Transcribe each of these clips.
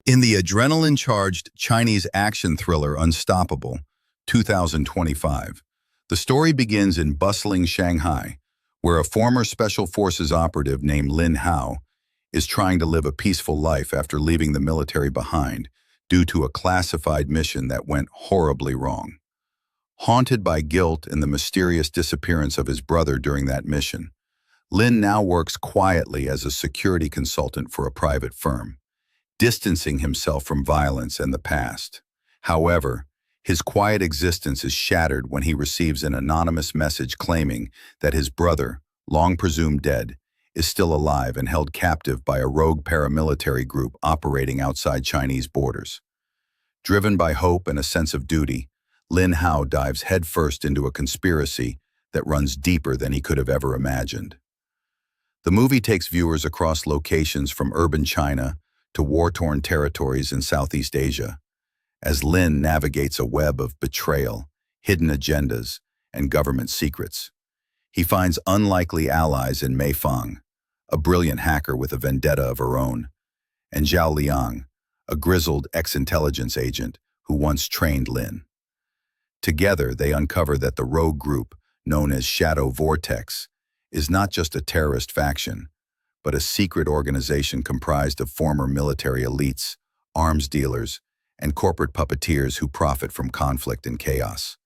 In the adrenaline-charged Chinese action thriller Unstoppable, 2025, the story begins in bustling Shanghai, where a former Special Forces operative named Lin Hao is trying to live a peaceful life after leaving the military behind due to a classified mission that went horribly wrong. Haunted by guilt and the mysterious disappearance of his brother during that mission, Lin now works quietly as a security consultant for a private firm, distancing himself from violence and the past. However, his quiet existence is shattered when he receives an anonymous message claiming that his brother, long presumed dead, is still alive and held captive by a rogue paramilitary group operating outside Chinese borders. Driven by hope and a sense of duty, Lin Hao dives headfirst into a conspiracy that runs deeper than he could have ever imagined. The movie takes viewers across locations from urban China to war-torn territories in Southeast Asia, as Lin navigates a web of betrayal, hidden agendas, and government secrets. He finds unlikely allies in Mei Fang, a brilliant hacker with a vendetta of her own, and Zhao Liang, a grizzled ex-intelligence agent who once trained Lin. Together, they uncover that the rogue group, known as Shadow Vortex, is not just a terrorist faction, but a secret organization comprised of former military elites, arms dealers, and corporate puppeteers who profit from conflict and chaos.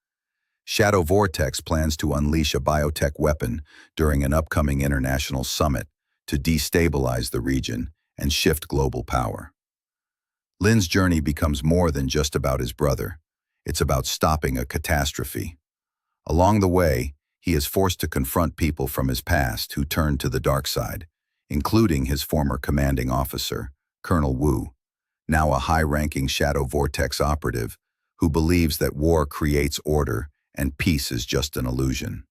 Shadow Vortex plans to unleash a biotech weapon during an upcoming international summit to destabilize the region and shift global power. Lin's journey becomes more than just about his brother. It's about stopping a catastrophe. Along the way, he is forced to confront people from his past who turn to the dark side, including his former commanding officer, Colonel Wu, now a high-ranking Shadow Vortex operative who believes that war creates order and peace is just an illusion.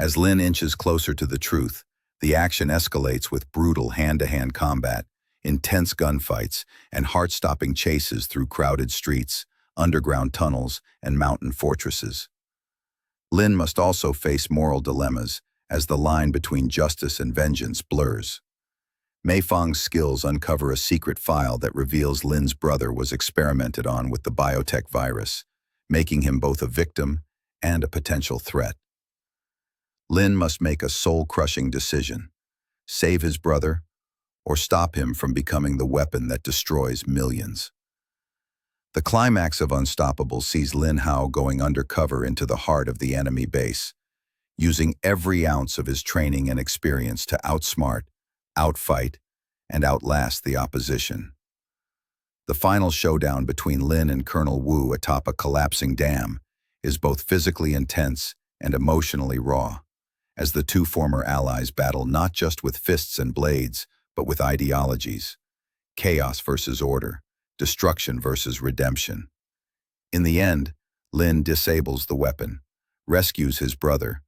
As Lin inches closer to the truth, the action escalates with brutal hand-to-hand combat, intense gunfights, and heart-stopping chases through crowded streets, underground tunnels, and mountain fortresses. Lin must also face moral dilemmas as the line between justice and vengeance blurs. Mei Fang's skills uncover a secret file that reveals Lin's brother was experimented on with the biotech virus, making him both a victim and a potential threat. Lin must make a soul-crushing decision: save his brother or stop him from becoming the weapon that destroys millions. The climax of Unstoppable sees Lin Hao going undercover into the heart of the enemy base, using every ounce of his training and experience to outsmart, outfight, and outlast the opposition. The final showdown between Lin and Colonel Wu atop a collapsing dam is both physically intense and emotionally raw, as the two former allies battle not just with fists and blades, but with ideologies: chaos versus order, destruction versus redemption. In the end, Lin disables the weapon, rescues his brother,